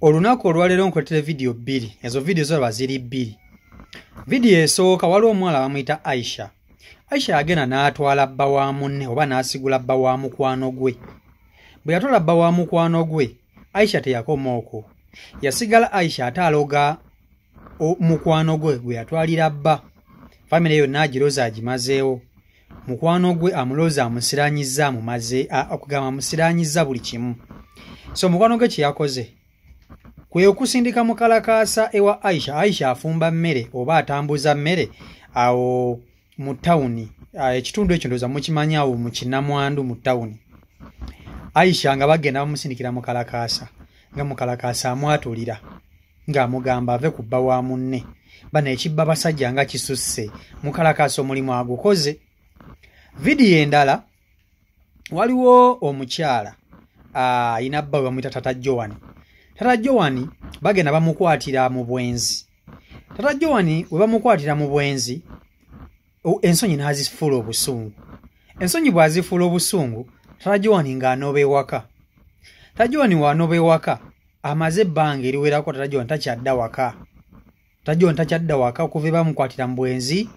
Olunaku olwaleero nkuleetera video bbiri. Ezo video zo baziri bbiri. Video esooka waliwo omuwala bamuyita Aisha. Aisha yagenda n'atwala bba wa munne oba n'asigula bba wa mukwano gwe. Bwe yatwala bba wa mukwano gwe, Aisha teyakoma okwo. Yasigala Aisha ate aloga mukwano gwe gwe yatwalira bba. Famire yonna agiroza agimazeewo. Mukwano gwe amuloza amusiranyizza amumaze okugamba amusiranyizza buli kimu. So mukwano gwe kyeyakoze kwe okusindika mukalakaasa ewa Aisha. Aisha afumba mmere oba atambuza mmere awo mu tawuni. Ekitundu ekyo ndoza mukimanyi awo mu Kinamwandu mu tawuni. Aisha nga bagenda bamusindikira mukalakaasa nga mukalakaasa amwatulira ng'amugamba ave ku bba wa munne. Bano ekibba basajja nga kisusse mukalakaasa omulimu agukoze. Vidiyo endala waliwo omukyala ayina bba bamuyita Tata Joan. Tata Joan bagenda bamukwatira mu bwenzi. Tata Joan we bamukwatira mu bwenzi ensonyi n'azifuula obusungu. Ensonyi bw'azifuula obusungu Tata Joan ng'anooba ewaka. Tata Joan w'anooba ewaka amaze ebbanga eriwerako Tata Joan takyadda waka. Tata Joan takyadda waka okuva bamukwatira mu bwenzi.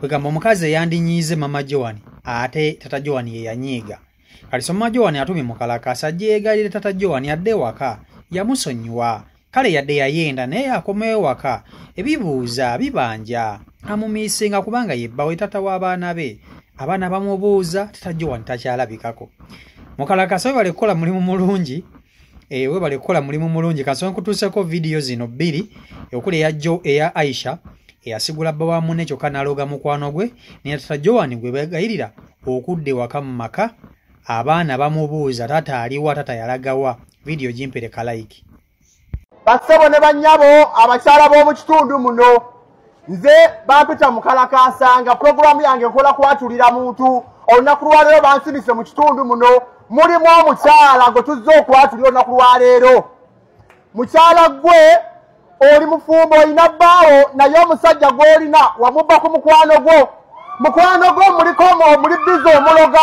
Kwegamba omukazi eyandinyiize Mama Joan ate Tata Joan ye yanyiiga. Kati so Mama Joan atumye mukalakaasa jeegalire Tata Joan yadde waka. Yamusonyiwa kale yadde yayenda naye akomewo waka ebibuuza bibanja amumiisinga kubanga yebbawe tata w'abaana be. Abaana bamubuuza Tata Joan takyalabikako. Mukalakaasa we bale kukola mulimu mulungi. We bale kukola mulimu mulungi. Kansonga kutuuseko video zino bbiri okuli eya Aisha eyasigula bba wa munne kyokka n'aloga mukwano gwe ne Tata Joan gwe begayirira okudde waka mu maka. Abaana bamubuuza tata aliwa tata yalagawa. Video jimpereka like. Basebo ne bannyabo abakyala b'omu kitundu muno nze bampita mukalakaasa nga programu yange nkola kwatulira muntu olunaku lwaleero bansibise mu kitundu muno mulimu omukyala gwe tuzze okwatulira olunaku lwaleero. Mukyala gwe oli mufumbo olina bbaawo naye omusajja gw'olina wamubba ku mukwano gwo. Mukwano gwo muli bizi omuloga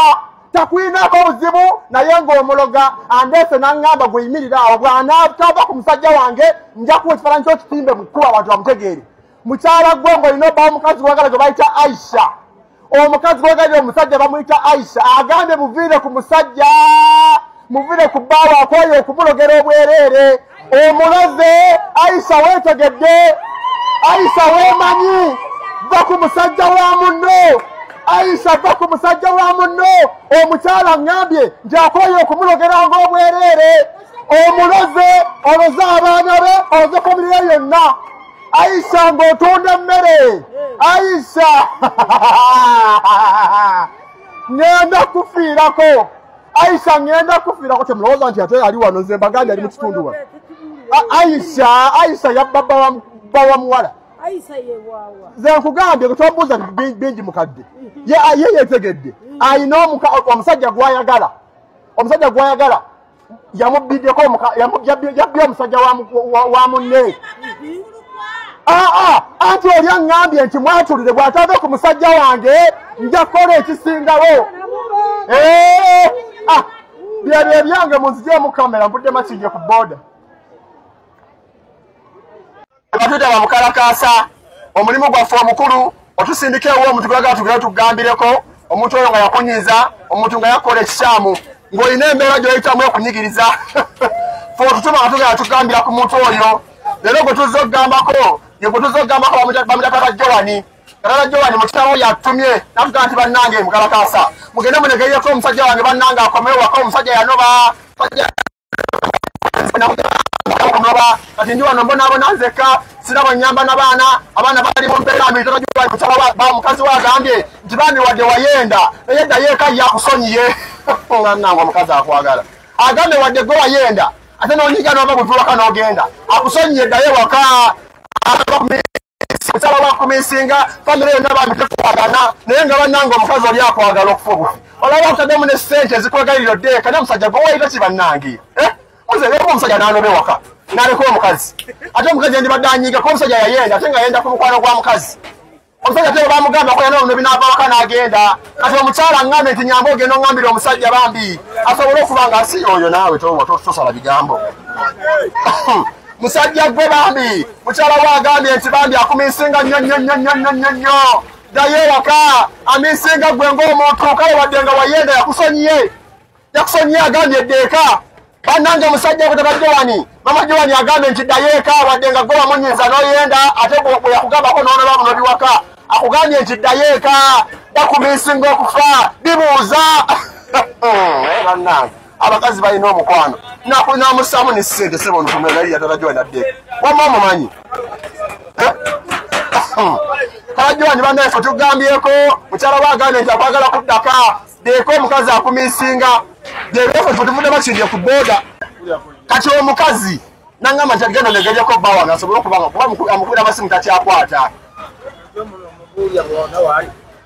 takwinako obuzibu naye ng'omuloga andeese n'aŋŋamba gwe yimirira awo bw'anaatava ku musajja wange nja kuwa ekifaananyi ky'okitimbe mu kkuba abantu bamutegeere. Mukyala gwe ng'olina obbawo omukazi gwagala gwe bayita Aisha. Omukazi gwegalira omusajja bamuyita Aisha agambye muviire ku musajja muviire ku bbaawo akwoye okumulogera obwereere. Omuloze Aisha weetegedde. Aisha weemanyi va ku musajja wa munno. Aisha va ku musajja wa munno. Omukyala ngambye nti akwoye okumulogera ng'obwereere. Omuloze oloze abaana be oloze famire yonna. Aisha ng'otunda emmere. Aisha ngenda kufiirako. Aisha ngenda kufiirako. Temulowooza nti ate ali wano nze mbagambye ali mu kitundu wano. Aisha yabba bba wa muwala. Aisha yewawa. Nze nkugambye gwe tombuuza bingi mukadde. Ye yeetegedde. Ayina omusajja gw'ayagala. Omusajja gw'ayagala yamubbiddeko yabbye omusajja wa munne. Anti oli aŋŋambye nti mwatulire bw'atave ku musajja wange nja kukola ekisingawo. Byebyo ebyange munzigyemu kamera mbudde makinje ku booda. Batuyita bamukalakaasa omulimu gwaffe omukulu otusindika ewo omuntu gwagala tugere tugambireko omuntu oyo nga yakunyiza omuntu nga yakola ekikyamu ng'olina embeera gy'oyitamu okunyigiriza fe otutuma nga tugenda tugambira ku muntu oyo. Leero gwe tuzza okugambako ye gwe tuzza okugambako bamuyita Tata Joan. Tata Joan mukitawo yatumye natugamba nti bannange mukalakaasa mugende munegerereko omusajja wange bannange akomewo waka omusajja yanoba kati ndi wano mbonaabona nzekka siraba nnyamba n'abaana abaana bali mu mbeera mbi. Tata Joan mukyala mukazi we agambye nti bambi wadde wayenda naye ddayo eka ye akusonyiye. Nannange omukazi akwagala agambye wadde gwe wayenda ate n'onyiga n'ova buvi waka n'ogenda akusonyiye ddayo waka. Mukyala wakumiisinga famire yonna bambi tekwagana naye nga bannange omukazi oli akwagala okufa obufi. Olaba okutaddemu ne ssente ezikwegalira oddeeka ne omusajja gwe wayita ki bannange. Muzeeko omusajja n'anoba ewaka n'aleka omukazi ate omukazi yandibadde anyiigako omusajja yayenda ate nga yenda ku mukwano gwa mukazi. Omusajja ate bamugamba ko yana ono binaava waka n'agenda. Kati omukyala aŋŋambye nti nyamba ogenda oŋŋambira omusajja bambi asobole okuba nga si oyo naawe tosala bigambo. musajja gwe bambi mukyala we agambye nti bambi akumisinga nnyo ddayo ewaka amisinga gwe ng'omuntu kale wadde nga wayenda yakusonyiye agambye eddeeka bannange musajja gwe tabajjowani mama jowani agambye nti ddayo eka wadde nga gwe wamunyiza n'oyenda ate bwe yakugambako n'onoba muno biwaka akugambye nti ddayo eka dakumisinga okufa bibuuza bannange abakazi balina omukwano namusaamu ne ssente sebo ntumelaiya tatajowani addeeka wamma mumanyi tajowani bannaye fe tugambyeko mukyala wagambye nti akwagala kuddaka deeka omukazi akumisinga deebefe fe tuvudde bakindye ku booda kati omukazi nangamba nti agenda negejeko bba wange asobole okuba amukubira amasimu takyakwata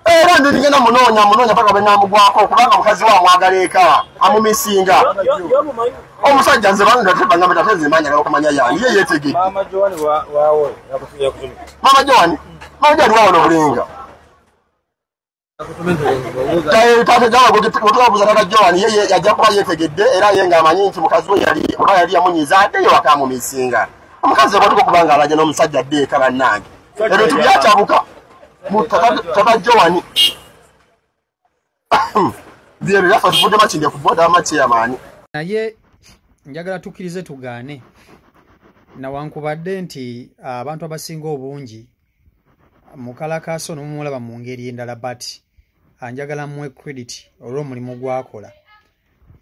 era ndigenda munoonya paka benamugwako kubanga mukazi wa mwagala eka amumisinga omusajja nze bangabe tatezimanya okumanya yani ye yetegedde mama jowani wawo nobulinga tatejawabuza tata jowani ye yajja kuba yetegedde era ye ngaamanyi nti mukazi we yali yamunyiza addeyo waka amumisinga omukazi bwatuka okubanga abajja n'omusajja addeeka bannange ebintu byakyabuka tata jowani byebyo byafa tuvudde makindye ku booda amakyeyamaani naye njagala tukkirize tugaane nawankubadde nti abantu abasinga obungi mukalakaaso nomumulaba mu ngeri endala but anjagala muwe credit olw'omulimu gwakola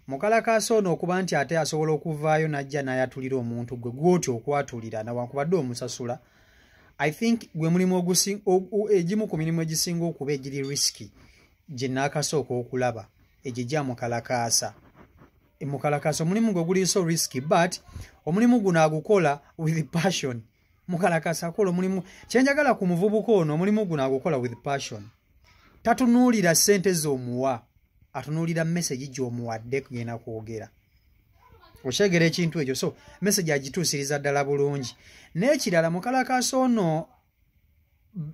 mukalakaaso ono okuba nti ate asobola okuvaayo najja n'ayatulira omuntu gwe gwotyo okwatulira nawankubadde omusasula I think gwe mulimu egimu ku mirimu egisinga okuba egiri risky gye naakasooka okulaba egyo gya mukalakaasa mukalakaasa omulimu gwe guli so risky but omulimu guno agukola with passion mukalakaasa akola omulimu kyenjagala ku muvubuka ono omulimu guno agukola with passion tatunuulira ssente z'omuwa atunuulira message gy'omuwadde kugenda kwogera okyegera ekintu ekyo so message agituusiriza ddala bulungi n'ekirala mukalakaasa ono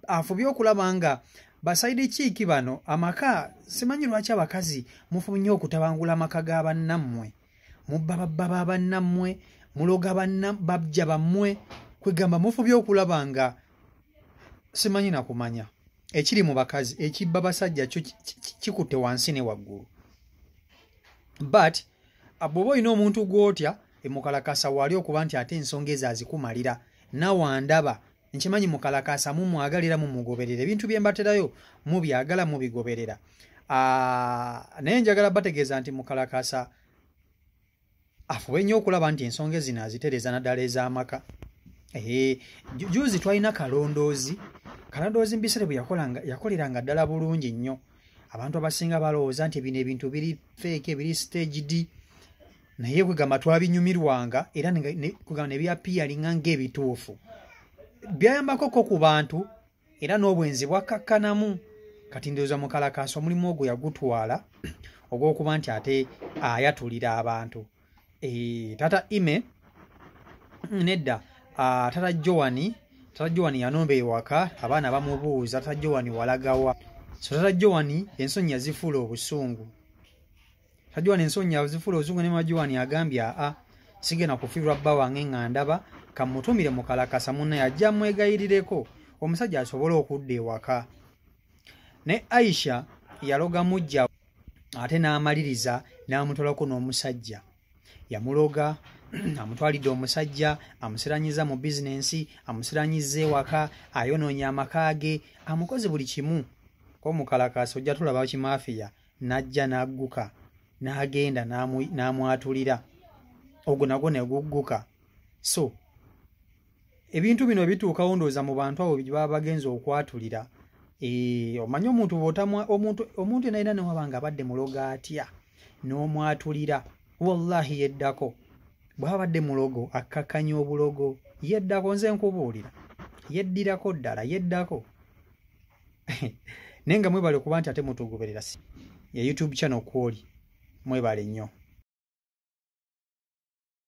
afubye okulaba nga basaidi kiiki bano amaka simanyi lwaki abakazi mufubye okutabangula amaka ga bannammwe mubba babba ba bannammwe muloga bajja bammwe kwegamba mufubye okulaba nga simanyi nakumanya ekiri mu bakazi ekibba basajja kyo kikutte wansi ne waggulu but bw'oba olina omuntu gw'otya emukalakasa wali okuba nti ate ensonga ezo azikumalira nawandaba nkimanyi mukalakasa mumwagalira mumugoberera ebintu bye mbaterayo mubyagala mubigoberera naye njagala bategeeza nti mukalakasa afube nnyo okulaba nti ensonga ezino azitereza naddala ez'amaka juzi twalina kalondoozi mbiseere bwe yakoleranga ddala bulungi nnyo abantu abasinga balowooza nti bino ebintu biri feeke biri staged naye kwegamba twabinyumirwanga era kwegamba ne byapiyalinga ng'ebituufu byayambakoko ku bantu era n'obwenzi bwakkakkanamu kati ndowooza mukalakasa omulimu ogwo yagutwala ogw'okuba nti ate ayatulira abantu tata ime nedda tata jowani yanomba ewaka abaana bamubuuza tata jowani walagawa so tata jowani ensonyi yazifuula obusungu ne majowani agambye sigenda kufiirwa bba wange nga ndaba kamutumire mukalakasa munne yajja mwegayirireko omusajja asobole okudda ewaka ne Aisha yaloga mujja ate n'amaliriza n'amutolako n'omusajja yamuloga amutwalidde omusajja amusiranyiza mu bizinensi amusiranyiza ewaka ayonoonya amaka ge amukoze buli kimu ko mukalakasa ojja tulaba kimafiya najja n'agguka n'agenda n'amwatulira ogwo nagwo ne gugguka so ebintu bino bituukawo ndowooza mu bantu abo bye baba bagenza okwatulira omanyi omuntu naina newabanga abadde muloga atya n'omwatulira wallahi yeddako bw'aba badde mulogo akkakkanya obulogo yeddako nze nkubuulira yeddirako ddala yeddako naye nga mwebale okuba nti ate mutugoberera ya YouTube channel kwoli mwebale nnyo